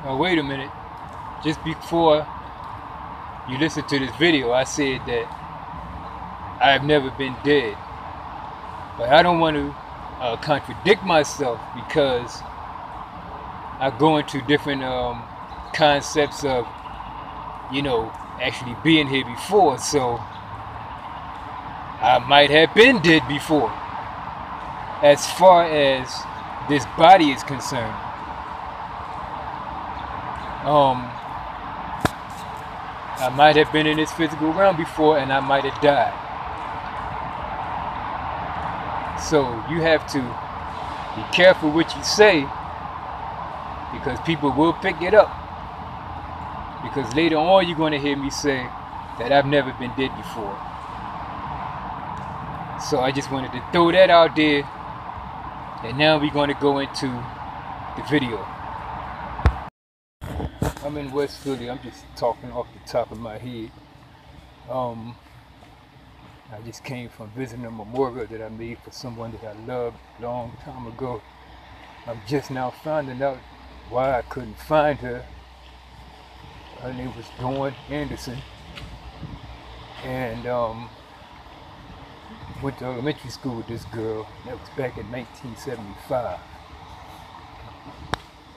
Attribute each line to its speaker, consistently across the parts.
Speaker 1: Wait a minute. Just before you listen to this video, I said that I've never been dead. But I don't want to contradict myself because I go into different concepts of, actually being here before. So I might have been dead before, as far as this body is concerned. I might have been in this physical realm before and I might have died. So you have to be careful what you say, because people will pick it up. Because later on you're going to hear me say that I've never been dead before. So I just wanted to throw that out there. And now we're going to go into the video. I'm in West Philly. I'm just talking off the top of my head. I just came from visiting a memorial that I made for someone that I loved a long time ago. I'm just now finding out why I couldn't find her. Her name was Dawn Anderson. And went to elementary school with this girl. That was back in 1975.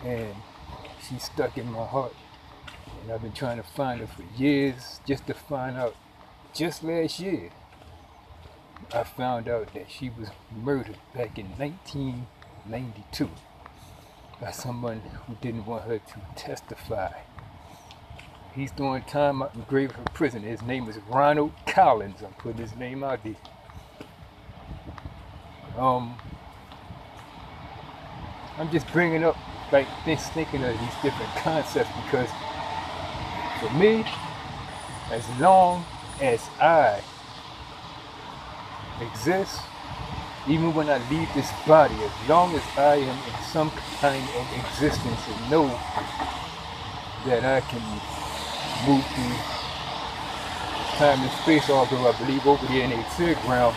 Speaker 1: And she stuck in my heart. And I've been trying to find her for years, just to find out. Just last year, I found out that she was murdered back in 1992 by someone who didn't want her to testify. He's doing time out in Grayville prison. His name is Ronald Collins. I'm putting his name out there. I'm just bringing up thinking of these different concepts because for me, as long as I exist, even when I leave this body, as long as I am in some kind of existence and know that I can move through time and space, although I believe over there in the etheric realm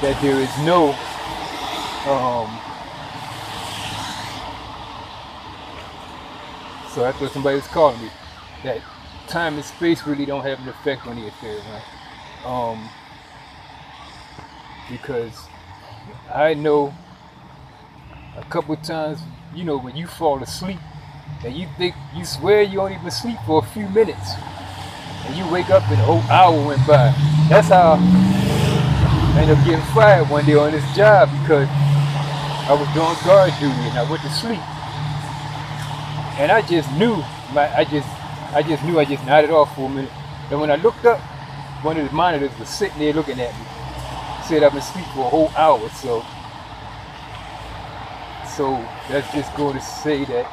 Speaker 1: that there is no so that's what somebody was calling me, that time and space really don't have an effect on the etheric realm. Because I know a couple times, when you fall asleep and you swear you only been asleep for a few minutes and you wake up and a whole hour went by. That's how I ended up getting fired one day on this job, because I was doing guard duty and I went to sleep. And I just knew, I just nodded off for a minute. And when I looked up, one of the monitors was sitting there looking at me. Said I've been asleep for a whole hour. So that's just going to say that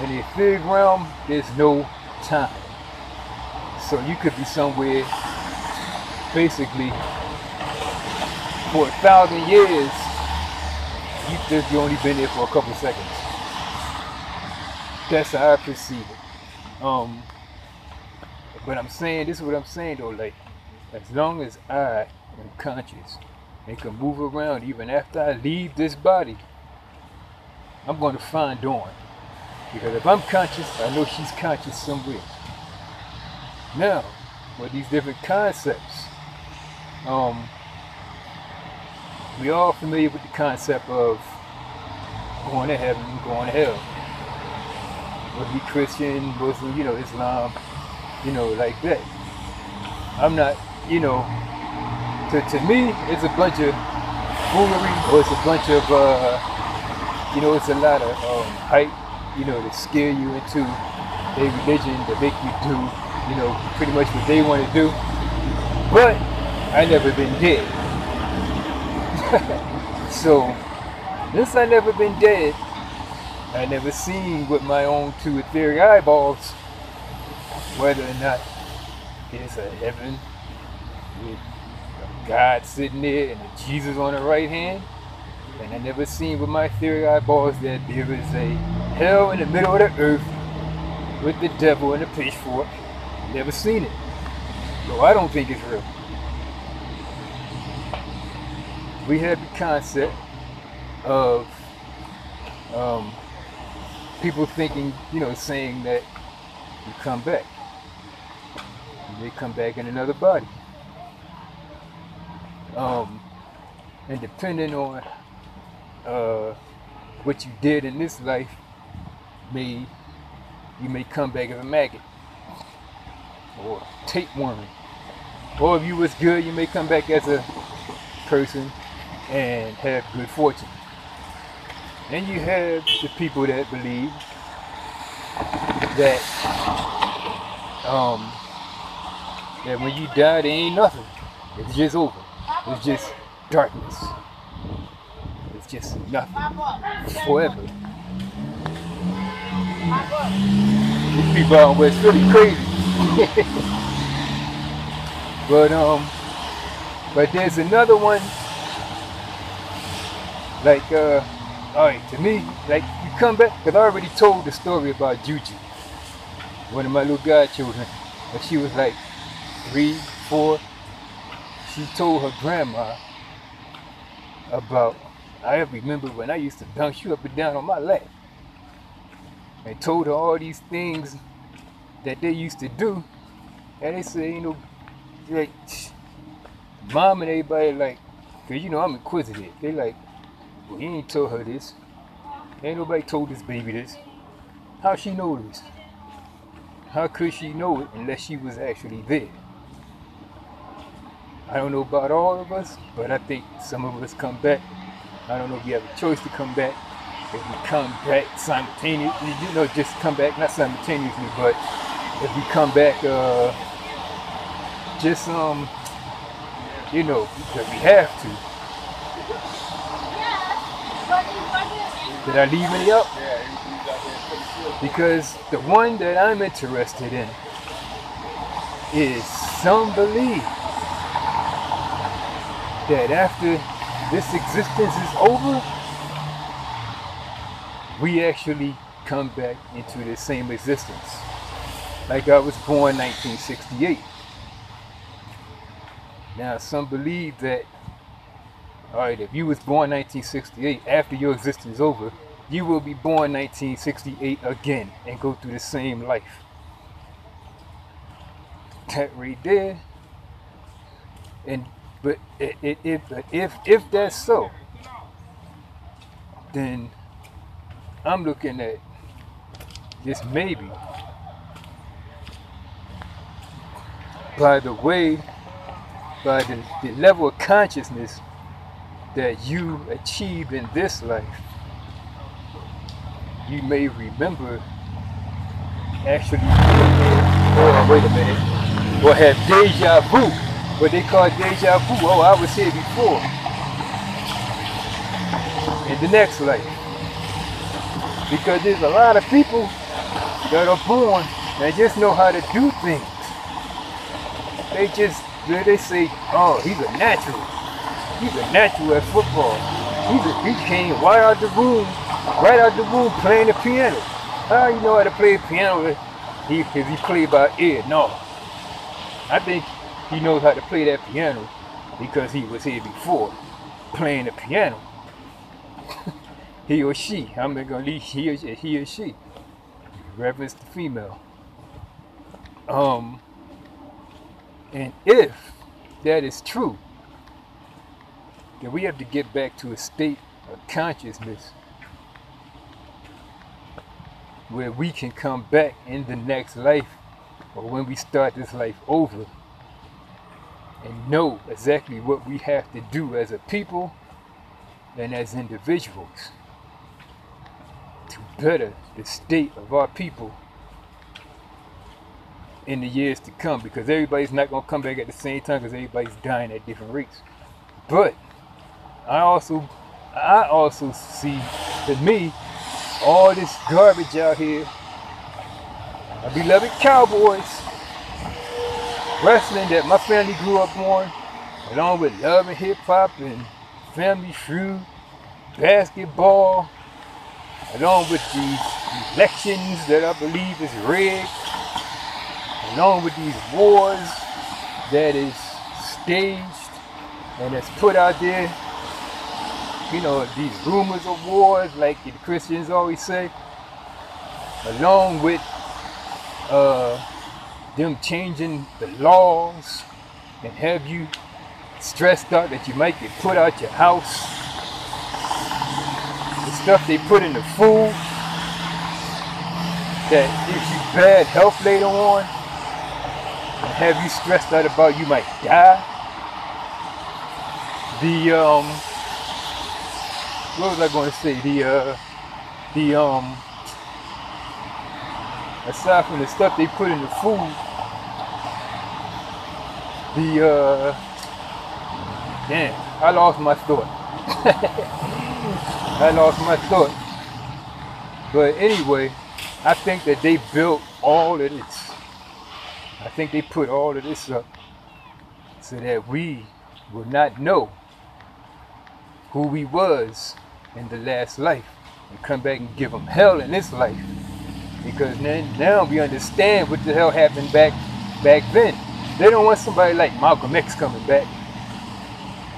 Speaker 1: in the etheric realm, there's no time. So you could be somewhere basically for 1,000 years. You only been there for a couple seconds. That's how I perceive it. But I'm saying, this is what I'm saying though, as long as I am conscious and can move around even after I leave this body, I'm going to find Dawn. Because if I'm conscious, I know she's conscious somewhere. Now, with these different concepts, we all familiar with the concept of going to heaven, going to hell. Whether it be Christian, Muslim, Islam, like that. I'm not, to me, it's a bunch of foolery, or it's a bunch of, it's a lot of hype, to scare you into their religion, to make you do, pretty much what they want to do. But I never been dead. So, since I never been dead, I never seen with my own two etheric eyeballs whether or not there's a heaven with God sitting there and a Jesus on the right hand. And I never seen with my etheric eyeballs that there is a hell in the middle of the earth with the devil and a pitchfork. Never seen it. So I don't think it's real. We have the concept of people thinking, saying that you come back. You may come back in another body. And depending on what you did in this life, you may come back as a maggot or tapeworm. Or if you was good, you may come back as a person and have good fortune. And you have the people that believe that that when you die, there ain't nothing. It's just over. It's just darkness. It's just nothing forever. These people out in West Philly crazy. But there's another one. Like alright, to me, like you come back, because I already told the story about Juju, one of my little godchildren. When she was like 3, 4, she told her grandma about, I remember when I used to bounce you up and down on my lap. And told her all these things that they used to do. And they say, like, mom and everybody like, because I'm inquisitive. They like, well, he ain't told her this. Ain't nobody told this baby this. How she know this? How could she know it unless she was actually there? I don't know about all of us, but I think some of us come back. I don't know if you have a choice to come back. If we come back simultaneously, just come back, not simultaneously, but if we come back, just, because we have to. Did I leave any up? Because the one that I'm interested in is some believe that after this existence is over, we actually come back into the same existence. Like I was born 1968. Now some believe that, alright, if you was born 1968, after your existence is over, you will be born 1968 again and go through the same life. That right there. But if that's so, then I'm looking at this maybe by the level of consciousness that you achieved in this life, you may remember actually being there, or wait a minute, or have deja vu, what they call deja vu. Oh, I was here before, in the next life. Because there's a lot of people that are born that just know how to do things. They say, oh, he's a natural. He's a natural at football. He came right out the room playing the piano. How you know how to play the piano? Because he played by ear. No. I think he knows how to play that piano because he was here before playing the piano. He or she. I'm not going to leave he or she. Reference to female. And if that is true, then we have to get back to a state of consciousness where we can come back in the next life, or when we start this life over, and know exactly what we have to do as a people and as individuals to better the state of our people in the years to come, because everybody's not going to come back at the same time, because everybody's dying at different rates. But I also see, to me, all this garbage out here, our beloved Cowboys, wrestling that my family grew up on, along with love and hip hop and Family Feud, basketball, along with these elections that I believe is rigged, along with these wars that is staged and that's put out there, these rumors of wars, like the Christians always say. along with them changing the laws and have you stressed out that you might get put out your house. The stuff they put in the food that gives you bad health later on, and have you stressed out about you might die. What was I going to say? Aside from the stuff they put in the food, damn, I lost my thought. I lost my thought. But anyway, I think that they built all of this. I think they put all of this up so that we will not know who we was in the last life and come back and give them hell in this life. Because now we understand what the hell happened back then. They don't want somebody like Malcolm X coming back.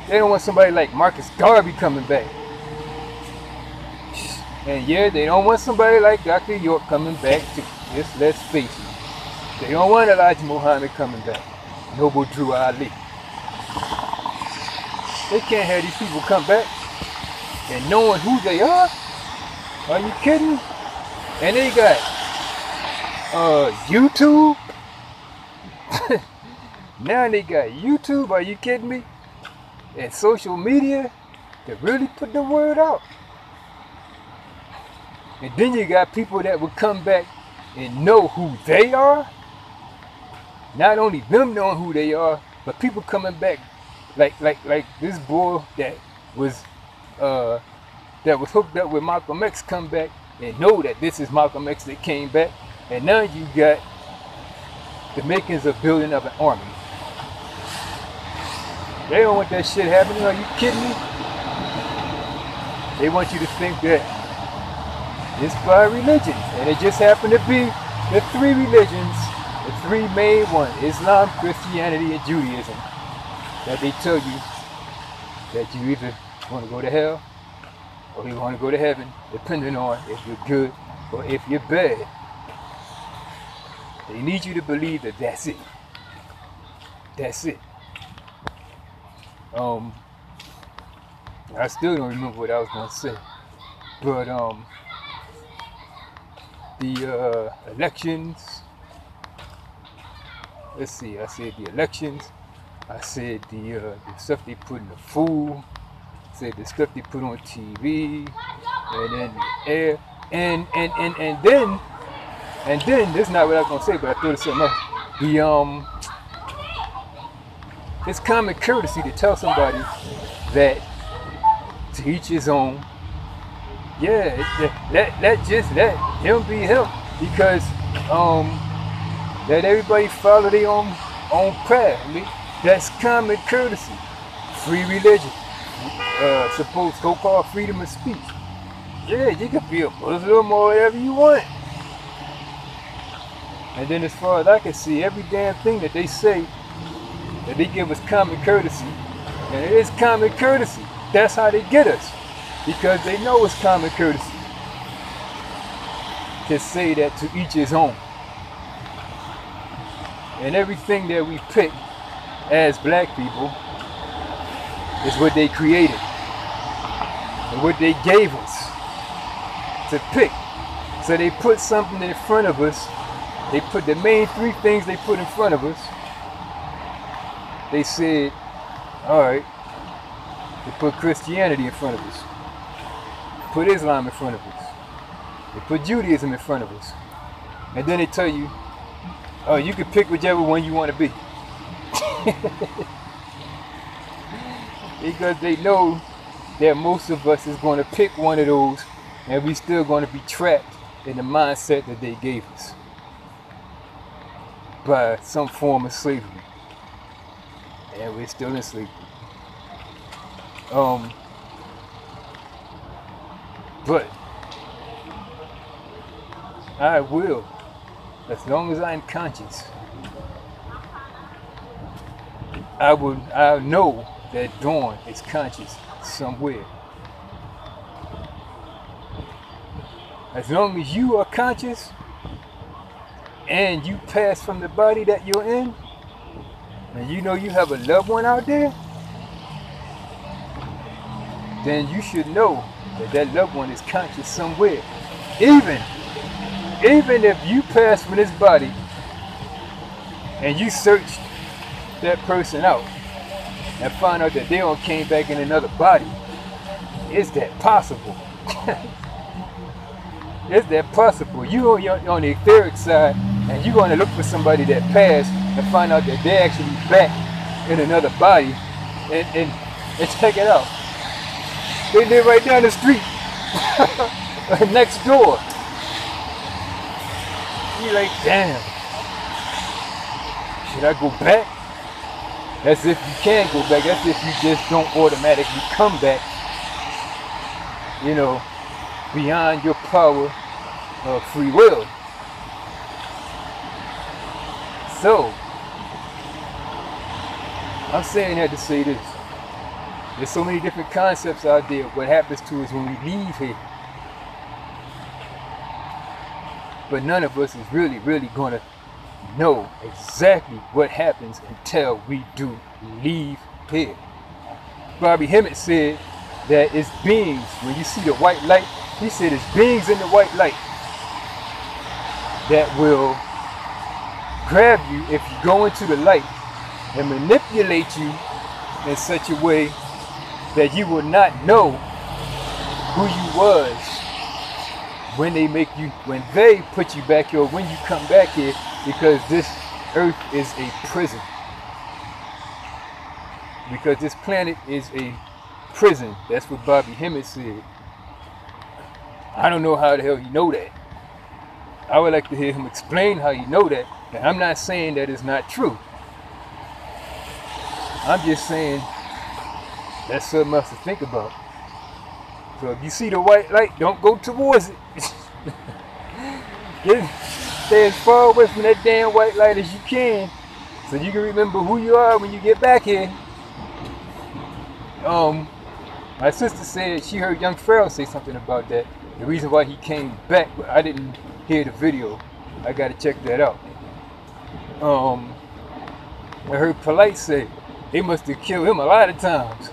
Speaker 1: They don't want somebody like Marcus Garvey coming back. And yeah, they don't want somebody like Dr. York coming back too. Just let's face it. They don't want Elijah Muhammad coming back. Noble Drew Ali. They can't have these people come back and knowing who they are. Are you kidding? And they got YouTube. Now they got YouTube. Are you kidding me? And social media to really put the word out. And then you got people that will come back and know who they are. Not only them knowing who they are, but people coming back like this boy that was hooked up with Malcolm X come back and know that this is Malcolm X that came back. And now you got the makings of building up an army. They don't want that shit happening. Are you kidding me? They want you to think that it's by religion, and it just happened to be the three religions, the three main ones, Islam, Christianity, and Judaism, that they tell you that you either want to go to hell or you want to go to heaven, depending on if you're good or if you're bad. They need you to believe that that's it. That's it. I still don't remember what I was going to say, but the elections. Let's see. I said the elections. I said the stuff they put in the food. I said the stuff they put on TV, and then the air, and then this is not what I was gonna say, but I thought of something else. It's common courtesy to tell somebody that to each his own. Yeah, let him be him, because let everybody follow their own path. I mean, that's common courtesy. Free religion, supposed so-called freedom of speech. Yeah, you can be a Muslim or whatever you want. And then as far as I can see, every damn thing that they say, that they give us common courtesy, and it is common courtesy. That's how they get us, because they know it's common courtesy to say that to each his own. And everything that we pick as black people is what they created and what they gave us to pick. So they put something in front of us. They put the main three things they put in front of us. They said, all right, they put Christianity in front of us, put Islam in front of us, they put Judaism in front of us, and then they tell you, oh, you can pick whichever one you want to be. Because they know that most of us is going to pick one of those, and we still going to be trapped in the mindset that they gave us by some form of slavery. And we're still in slavery. But I will, as long as I'm conscious, I know that Dawn is conscious somewhere. as long as you are conscious and you pass from the body that you're in, and you know you have a loved one out there, then you should know that that loved one is conscious somewhere. Even if you pass from this body and you search that person out and find out that they all came back in another body, is that possible? Is that possible? You on the etheric side, and you're going to look for somebody that passed and find out that they're actually back in another body, and check it out. They live right down the street, next door. You're like, damn, should I go back? That's if you can't go back. That's if you just don't automatically come back, you know, beyond your power of free will. So, I'm saying that to say this. There's so many different concepts out there. What happens to us when we leave here. But none of us is really going to know exactly what happens until we do leave here. Bobby Hemmett said that it's beings. When you see the white light, he said it's beings in the white light that will grab you if you go into the light and manipulate you in such a way that you will not know who you was when they put you back here, or when you come back here, because this earth is a prison. Because this planet is a prison. That's what Bobby Hemmett said. I don't know how the hell you know that. I would like to hear him explain how you know that. And I'm not saying that it's not true. I'm just saying that's something else to think about. So if you see the white light, don't go towards it. Stay as far away from that damn white light as you can, so you can remember who you are when you get back here. My sister said she heard Young Pharaoh say something about that. The reason why he came back, but I didn't hear the video. I gotta check that out. I heard Polite say they must have killed him a lot of times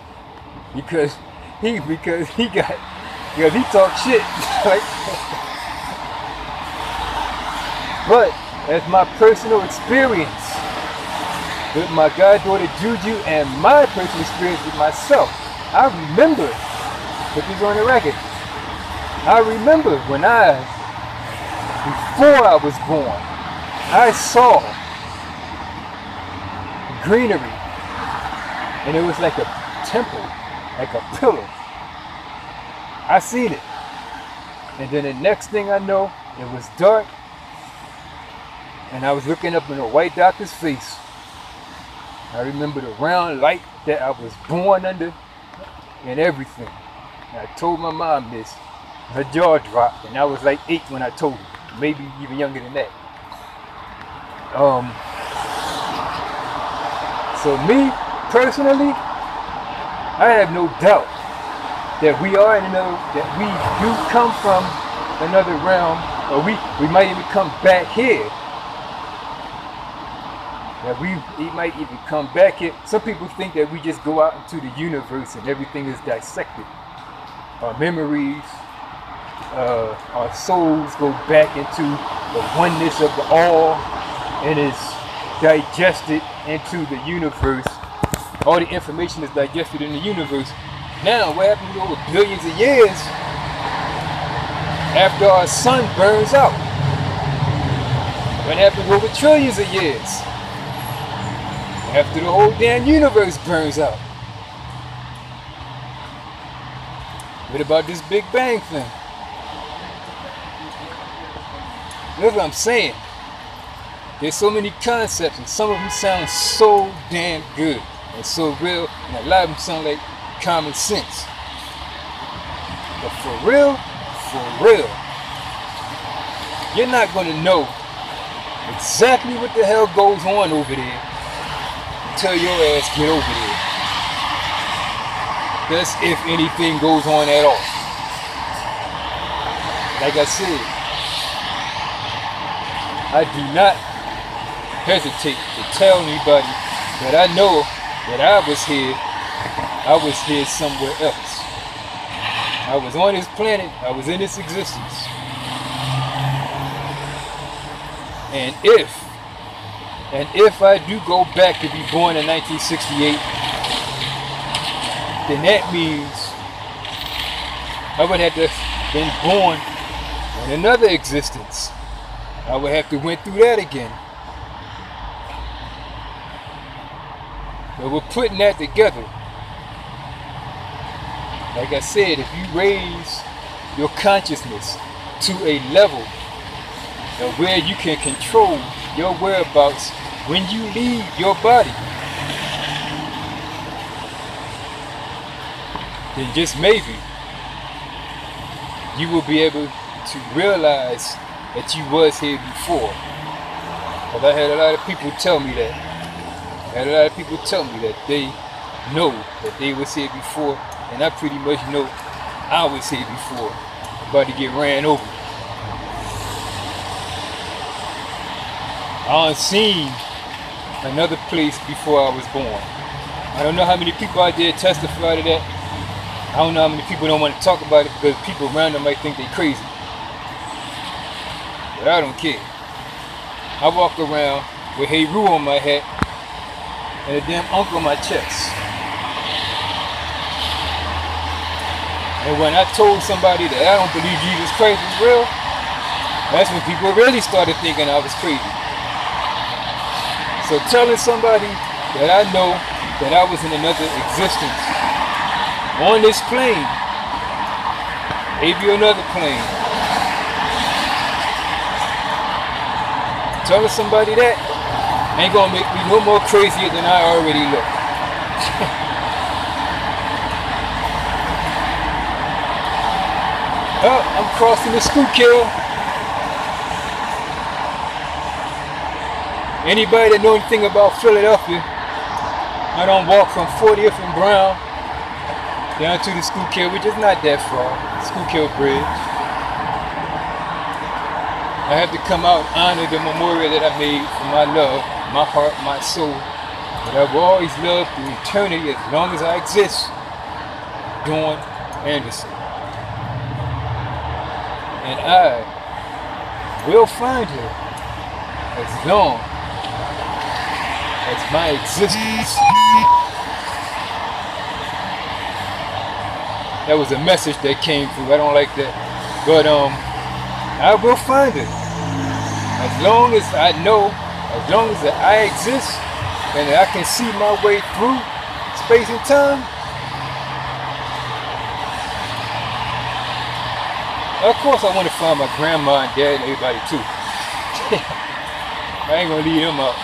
Speaker 1: because he talked shit. But as my personal experience with my goddaughter Juju and my personal experience with myself, I remember, put this on the record, I remember when before I was born, I saw greenery, and it was like a temple, like a pillar. I seen it, and then the next thing I know, it was dark, and I was looking up in a white doctor's face. I remember the round light that I was born under and everything. And I told my mom this. Her jaw dropped, and I was like 8 when I told her, maybe even younger than that. So me, personally, I have no doubt that we are in another, that we do come from another realm, or we might even come back here. That we might even come back here. Some people think that we just go out into the universe and everything is dissected. Our memories, our souls go back into the oneness of the all and is digested into the universe. All the information is digested in the universe. Now, what happens over billions of years after our sun burns out? What happens over trillions of years after the whole damn universe burns out? What about this Big Bang thing? That's what I'm saying. There's so many concepts, and some of them sound so damn good and so real, and a lot of them sound like common sense. But for real, you're not going to know exactly what the hell goes on over there until your ass get over there. That's if anything goes on at all. like I said, I do not hesitate to tell anybody that I know that I was here somewhere else. I was on this planet, I was in this existence. And if I do go back to be born in 1968, then that means I would have to have been born in another existence. I would have to went through that again. But we're putting that together. Like I said, if you raise your consciousness to a level of where you can control your whereabouts when you leave your body, then just maybe you will be able to realize that you was here before. But I had a lot of people tell me that. I had a lot of people tell me that they know that they was here before, and I pretty much know I was here before, about to get ran over. I done seen another place before I was born. I don't know how many people out there testify to that. I don't know how many people don't want to talk about it because people around them might think they crazy. But I don't care. I walk around with Hey Roo on my hat and a damn Uncle on my chest. And when I told somebody that I don't believe Jesus Christ is real, that's when people really started thinking I was crazy. So telling somebody that I know that I was in another existence on this plane, maybe another plane, telling somebody that ain't gonna make me no more crazier than I already look. Oh, I'm crossing the Schuylkill. Anybody that know anything about Philadelphia, I don't walk from 40th and Brown down to the Schuylkill, which is not that far, Schuylkill Bridge. I have to come out and honor the memorial that I made for my love, my heart, my soul, that I will always love through eternity as long as I exist, Dawn Anderson. And I will find her as long as my existence. That was a message that came through. I don't like that. But I will find it. As long as I know, as long as I exist and I can see my way through space and time. Of course I want to find my grandma and dad and everybody too. I ain't gonna leave them out.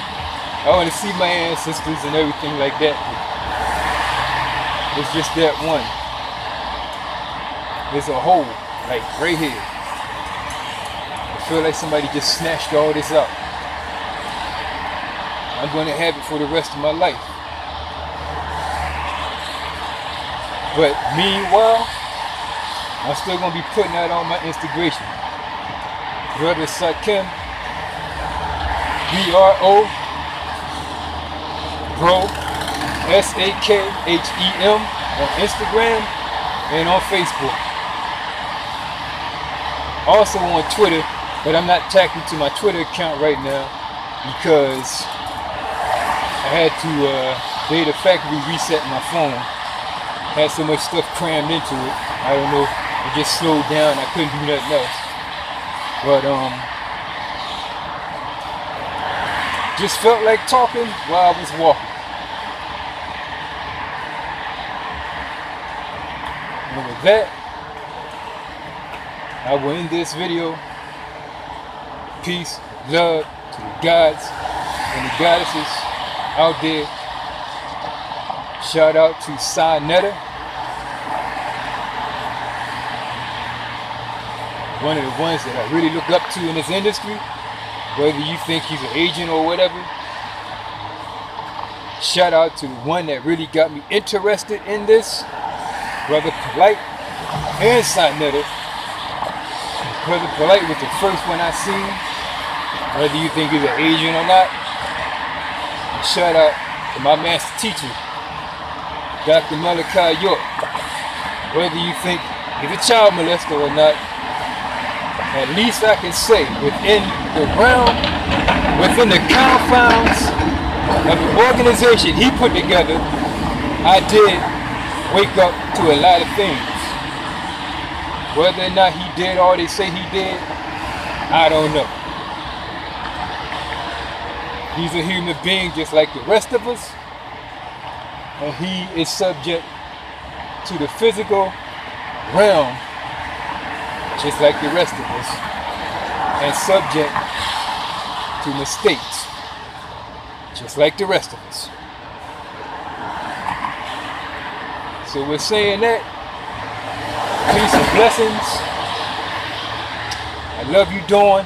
Speaker 1: I want to see my ancestors and everything like that. It's just that one. There's a hole, like right here. I feel like somebody just snatched all this up. I'm going to have it for the rest of my life. But meanwhile, I'm still going to be putting that on my Instagram. Brother Sakhem, B-R-O, Bro, S-A-K-H-E-M on Instagram and on Facebook. Also on Twitter, but I'm not tagged into my Twitter account right now because I had to data factory reset my phone. Had so much stuff crammed into it. I don't know, it just slowed down. I couldn't do nothing else. But just felt like talking while I was walking. And with that, I will end this video. Peace, love to the gods and the goddesses out there. Shout out to Sinetta, one of the ones that I really look up to in this industry. Whether you think he's an agent or whatever, shout out to the one that really got me interested in this, Brother Polite and Sinetta. Brother Polite was the first one I seen, whether you think he's an Asian or not. And shout out to my master teacher, Dr. Malachi York. Whether you think he's a child molester or not, at least I can say within the realm, within the confines of the organization he put together, I did wake up to a lot of things. Whether or not he did all they say he did, I don't know. He's a human being just like the rest of us, and he is subject to the physical realm just like the rest of us, and subject to mistakes just like the rest of us. So we're saying that peace and blessings. I love you, Dawn.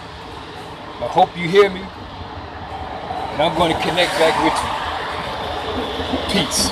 Speaker 1: I hope you hear me, and I'm going to connect back with you. Peace.